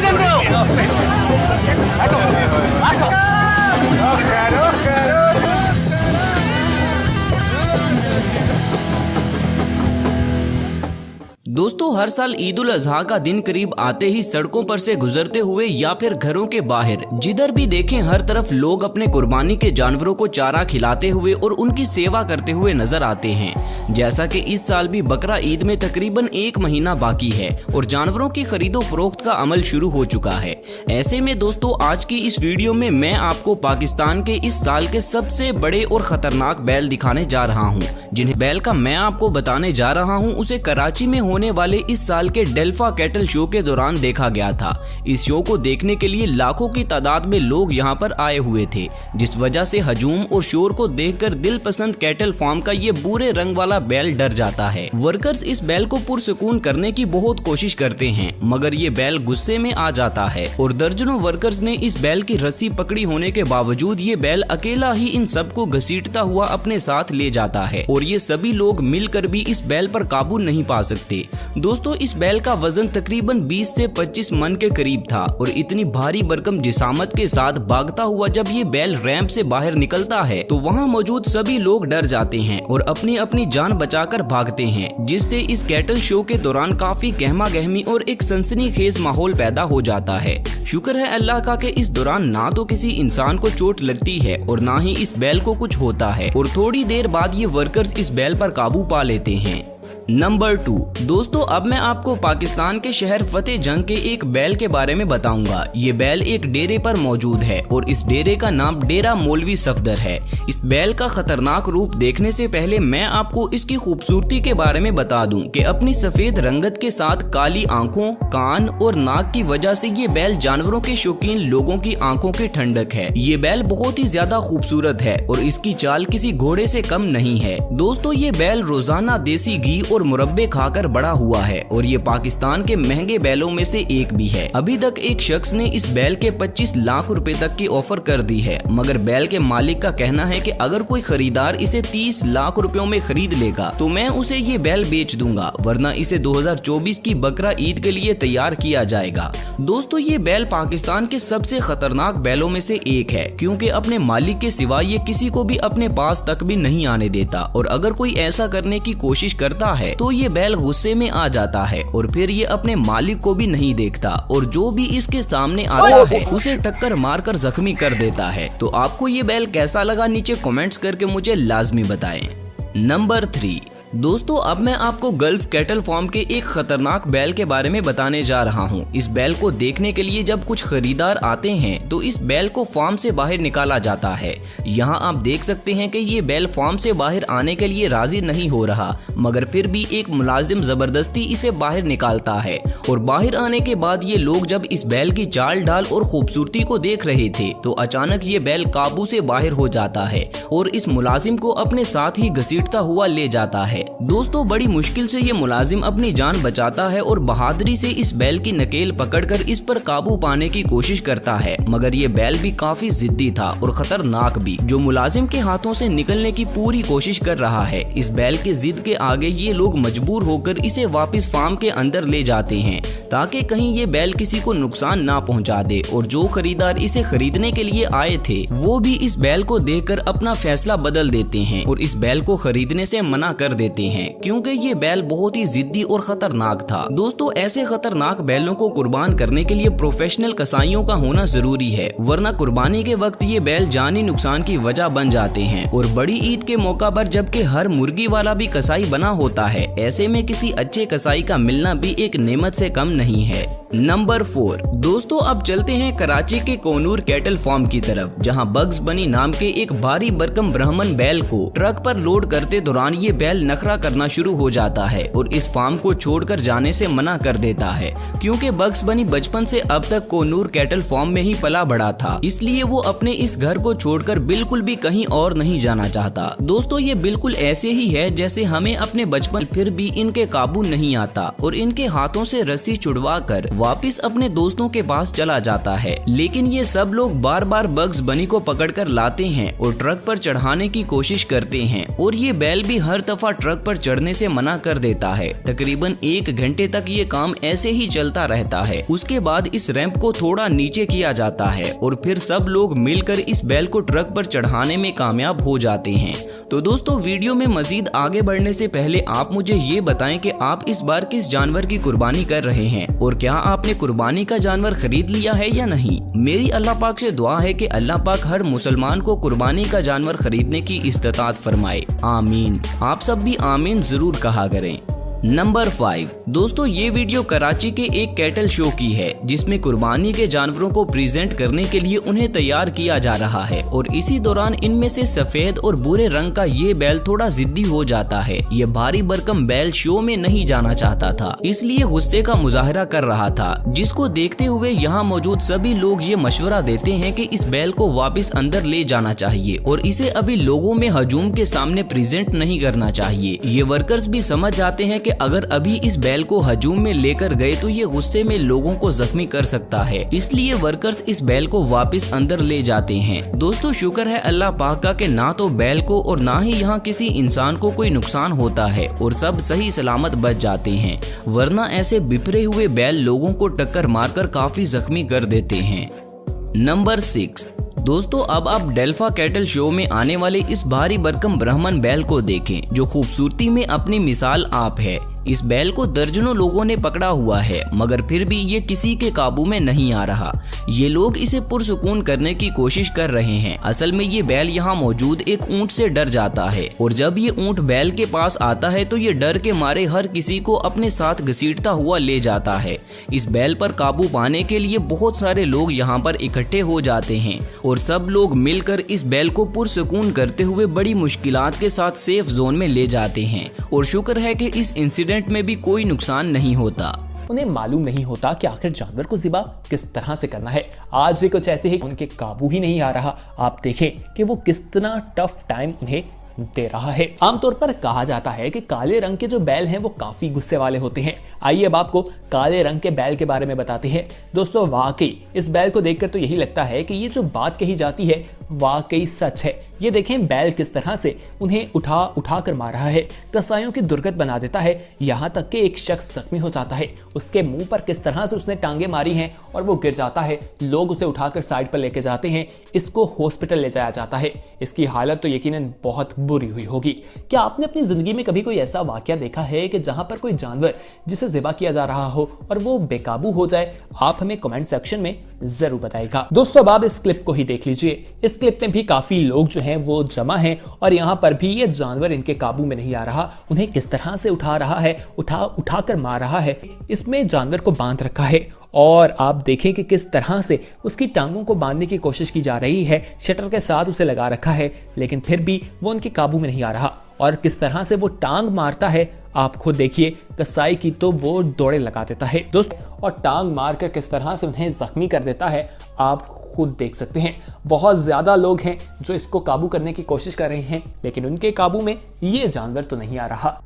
करते हो? बैठो, बस। दोस्तों, हर साल ईद उल अजहा का दिन करीब आते ही सड़कों पर से गुजरते हुए या फिर घरों के बाहर जिधर भी देखें हर तरफ लोग अपने कुर्बानी के जानवरों को चारा खिलाते हुए और उनकी सेवा करते हुए नजर आते हैं। जैसा कि इस साल भी बकरा ईद में तकरीबन 1 महीना बाकी है और जानवरों की खरीदो फरोख्त का अमल शुरू हो चुका है। ऐसे में दोस्तों, आज की इस वीडियो में मैं आपको पाकिस्तान के इस साल के सबसे बड़े और खतरनाक बैल दिखाने जा रहा हूँ। जिन्हें बैल का मैं आपको बताने जा रहा हूँ उसे कराची में होने वाले इस साल के डेल्फा कैटल शो के दौरान देखा गया था। इस शो को देखने के लिए लाखों की तादाद में लोग यहाँ पर आए हुए थे, जिस वजह से हजूम और शोर को देखकर दिल पसंद कैटल फार्म का ये बुरे रंग वाला बैल डर जाता है। वर्कर्स इस बैल को पुरसुकून करने की बहुत कोशिश करते हैं, मगर ये बैल गुस्से में आ जाता है और दर्जनों वर्कर्स ने इस बैल की रस्सी पकड़ी होने के बावजूद ये बैल अकेला ही इन सबको घसीटता हुआ अपने साथ ले जाता है और ये सभी लोग मिलकर भी इस बैल पर काबू नहीं पा सकते। दोस्तों, इस बैल का वजन तकरीबन 20 से 25 मन के करीब था और इतनी भारी भरकम जिसामत के साथ भागता हुआ जब ये बैल रैंप से बाहर निकलता है तो वहाँ मौजूद सभी लोग डर जाते हैं और अपनी अपनी जान बचाकर भागते हैं, जिससे इस कैटल शो के दौरान काफी गहमा गहमी और एक सनसनीखेज माहौल पैदा हो जाता है। शुक्र है अल्लाह का कि इस दौरान ना तो किसी इंसान को चोट लगती है और ना ही इस बैल को कुछ होता है और थोड़ी देर बाद ये वर्कर्स इस बैल पर काबू पा लेते हैं। नंबर 2, दोस्तों अब मैं आपको पाकिस्तान के शहर फतेह जंग के एक बैल के बारे में बताऊंगा। ये बैल एक डेरे पर मौजूद है और इस डेरे का नाम डेरा मौलवी सफदर है। इस बैल का खतरनाक रूप देखने से पहले मैं आपको इसकी खूबसूरती के बारे में बता दूं कि अपनी सफेद रंगत के साथ काली आंखों, कान और नाक की वजह से ये बैल जानवरों के शौकीन लोगों की आंखों की ठंडक है। ये बैल बहुत ही ज्यादा खूबसूरत है और इसकी चाल किसी घोड़े से कम नहीं है। दोस्तों, ये बैल रोजाना देसी घी और मुरब्बे खाकर बड़ा हुआ है और ये पाकिस्तान के महंगे बैलों में से एक भी है। अभी तक एक शख्स ने इस बैल के 25 लाख रुपए तक की ऑफर कर दी है, मगर बैल के मालिक का कहना है कि अगर कोई खरीदार इसे 30 लाख रुपयों में खरीद लेगा तो मैं उसे ये बैल बेच दूंगा, वरना इसे 2024 की बकरा ईद के लिए तैयार किया जाएगा। दोस्तों, ये बैल पाकिस्तान के सबसे खतरनाक बैलों में से एक है, क्योंकि अपने मालिक के सिवा ये किसी को भी अपने पास तक भी नहीं आने देता और अगर कोई ऐसा करने की कोशिश करता है तो ये बैल गुस्से में आ जाता है और फिर ये अपने मालिक को भी नहीं देखता और जो भी इसके सामने आता है उसे टक्कर मारकर जख्मी कर देता है। तो आपको ये बैल कैसा लगा नीचे कमेंट्स करके मुझे लाजमी बताएं। नंबर 3, दोस्तों अब मैं आपको गल्फ कैटल फार्म के एक खतरनाक बैल के बारे में बताने जा रहा हूं। इस बैल को देखने के लिए जब कुछ खरीदार आते हैं तो इस बैल को फार्म से बाहर निकाला जाता है। यहां आप देख सकते हैं कि ये बैल फार्म से बाहर आने के लिए राजी नहीं हो रहा, मगर फिर भी एक मुलाजिम जबरदस्ती इसे बाहर निकालता है और बाहर आने के बाद ये लोग जब इस बैल की चाल ढाल और खूबसूरती को देख रहे थे तो अचानक ये बैल काबू से बाहर हो जाता है और इस मुलाजिम को अपने साथ ही घसीटता हुआ ले जाता है। दोस्तों, बड़ी मुश्किल से ये मुलाजिम अपनी जान बचाता है और बहादुरी से इस बैल की नकेल पकड़कर इस पर काबू पाने की कोशिश करता है, मगर ये बैल भी काफी जिद्दी था और खतरनाक भी, जो मुलाजिम के हाथों से निकलने की पूरी कोशिश कर रहा है। इस बैल के जिद के आगे ये लोग मजबूर होकर इसे वापस फार्म के अंदर ले जाते हैं ताकि कहीं ये बैल किसी को नुकसान ना पहुंचा दे और जो खरीदार इसे खरीदने के लिए आए थे वो भी इस बैल को देखकर अपना फैसला बदल देते हैं और इस बैल को खरीदने से मना कर देते हैं, क्योंकि ये बैल बहुत ही जिद्दी और खतरनाक था। दोस्तों, ऐसे खतरनाक बैलों को कुर्बान करने के लिए प्रोफेशनल कसाईयों का होना जरूरी है, वरना कुर्बानी के वक्त ये बैल जानी नुकसान की वजह बन जाते हैं। और बड़ी ईद के मौका पर जबकि हर मुर्गी वाला भी कसाई बना होता है, ऐसे में किसी अच्छे कसाई का मिलना भी एक नेमत से कम नहीं है। नंबर 4, दोस्तों अब चलते हैं कराची के कोनूर कैटल फार्म की तरफ, जहां बग्स बनी नाम के एक भारी भरकम ब्राह्मण बैल को ट्रक पर लोड करते दौरान ये बैल नखरा करना शुरू हो जाता है और इस फार्म को छोड़कर जाने से मना कर देता है, क्योंकि बग्स बनी बचपन से अब तक कोनूर कैटल फार्म में ही पला बड़ा था, इसलिए वो अपने इस घर को छोड़कर बिल्कुल भी कहीं और नहीं जाना चाहता। दोस्तों, ये बिल्कुल ऐसे ही है जैसे हमें अपने बचपन, फिर भी इनके काबू नहीं आता और इनके हाथों से रस्सी छुड़वा कर वापस अपने दोस्तों के पास चला जाता है। लेकिन ये सब लोग बार बार बग्स बनी को पकड़कर लाते हैं और ट्रक पर चढ़ाने की कोशिश करते हैं और ये बैल भी हर दफा ट्रक पर चढ़ने से मना कर देता है। तकरीबन 1 घंटे तक ये काम ऐसे ही चलता रहता है। उसके बाद इस रैंप को थोड़ा नीचे किया जाता है और फिर सब लोग मिलकर इस बैल को ट्रक पर चढ़ाने में कामयाब हो जाते हैं। तो दोस्तों, वीडियो में मजीद आगे बढ़ने से पहले आप मुझे ये बताएं कि आप इस बार किस जानवर की कुर्बानी कर रहे हैं और क्या आपने कुर्बानी का जानवर खरीद लिया है या नहीं। मेरी अल्लाह पाक से दुआ है कि अल्लाह पाक हर मुसलमान को कुर्बानी का जानवर खरीदने की इस्तिताअत फरमाए। आमीन। आप सब भी आमीन जरूर कहा करें। नंबर 5 दोस्तों, ये वीडियो कराची के एक कैटल शो की है जिसमें कुर्बानी के जानवरों को प्रेजेंट करने के लिए उन्हें तैयार किया जा रहा है और इसी दौरान इनमें से सफेद और भूरे रंग का ये बैल थोड़ा जिद्दी हो जाता है। ये भारी भरकम बैल शो में नहीं जाना चाहता था, इसलिए गुस्से का मुजाहरा कर रहा था, जिसको देखते हुए यहाँ मौजूद सभी लोग ये मशवरा देते हैं कि इस बैल को वापस अंदर ले जाना चाहिए और इसे अभी लोगों में हजूम के सामने प्रेजेंट नहीं करना चाहिए। ये वर्कर्स भी समझ जाते हैं कि अगर अभी इस बैल को हजूम में लेकर गए तो ये गुस्से में लोगों को जख्मी कर सकता है, इसलिए वर्कर्स इस बैल को वापस अंदर ले जाते हैं। दोस्तों, शुक्र है अल्लाह पाक का कि ना तो बैल को और ना ही यहाँ किसी इंसान को कोई नुकसान होता है और सब सही सलामत बच जाते हैं, वरना ऐसे बिखरे हुए बैल लोगों को टक्कर मारकर काफी जख्मी कर देते हैं। नंबर 6 दोस्तों, अब आप डेल्फा कैटल शो में आने वाले इस भारी भरकम ब्राह्मण बैल को देखें जो खूबसूरती में अपनी मिसाल आप है। इस बैल को दर्जनों लोगों ने पकड़ा हुआ है, मगर फिर भी ये किसी के काबू में नहीं आ रहा। ये लोग इसे पुरसुकून करने की कोशिश कर रहे हैं। असल में ये बैल यहाँ मौजूद एक ऊंट से डर जाता है और जब ये ऊंट बैल के पास आता है तो ये डर के मारे हर किसी को अपने साथ घसीटता हुआ ले जाता है। इस बैल पर काबू पाने के लिए बहुत सारे लोग यहाँ पर इकट्ठे हो जाते हैं और सब लोग मिलकर इस बैल को पुरसुकून करते हुए बड़ी मुश्किलात के साथ सेफ जोन में ले जाते हैं और शुक्र है कि इस इंसिडेंट में भी कोई नुकसान नहीं होता। उन्हें मालूम नहीं होता कि आखिर जानवर को ज़िबा किस तरह से करना है। आज भी कुछ ऐसे ही उनके काबू ही नहीं आ रहा। आप देखें कि वो कितना टफ टाइम उन्हें दे रहा है। आमतौर पर कहा जाता है कि काले रंग के जो बैल हैं वो काफी गुस्से वाले होते हैं। आइए अब आपको काले रंग के बैल के बारे में बताते हैं। दोस्तों, वाकई इस बैल को देखकर तो यही लगता है कि ये जो बात कही जाती है वाकई सच है। ये देखें बैल किस तरह से उन्हें उठा कर मार रहा है, कसाईयों की दुर्गत बना देता है, यहाँ तक कि एक शख्स जख्मी हो जाता है। उसके मुंह पर किस तरह से उसने टांगे मारी हैं और वो गिर जाता है। लोग उसे उठाकर साइड पर लेके जाते हैं, इसको हॉस्पिटल ले जाया जाता है। इसकी हालत तो यकीनन बहुत बुरी हुई होगी। क्या आपने अपनी जिंदगी में कभी कोई ऐसा वाकया देखा है कि जहां पर कोई जानवर जिसे ज़िबा किया जा रहा हो और वो बेकाबू हो जाए? आप हमें कमेंट सेक्शन में जरूर बताइएगा। दोस्तों, अब आप इस क्लिप को ही देख लीजिए। इस क्लिप में भी काफी लोग जो हैं वो जमा हैं और यहाँ पर भी ये जानवर इनके काबू में नहीं आ रहा। उन्हें किस तरह से उठा रहा है, उठा कर मार रहा है। इसमें जानवर को बांध रखा है और आप देखें कि किस तरह से उसकी टांगों को बांधने की कोशिश की जा रही है। शटर के साथ उसे लगा रखा है, लेकिन फिर भी वो उनके काबू में नहीं आ रहा। और किस तरह से वो टांग मारता है आप खुद देखिए। कसाई की तो वो दौड़े लगा देता है दोस्त, और टांग मारकर किस तरह से उन्हें जख्मी कर देता है आप खुद देख सकते हैं। बहुत ज्यादा लोग हैं जो इसको काबू करने की कोशिश कर रहे हैं, लेकिन उनके काबू में ये जानवर तो नहीं आ रहा।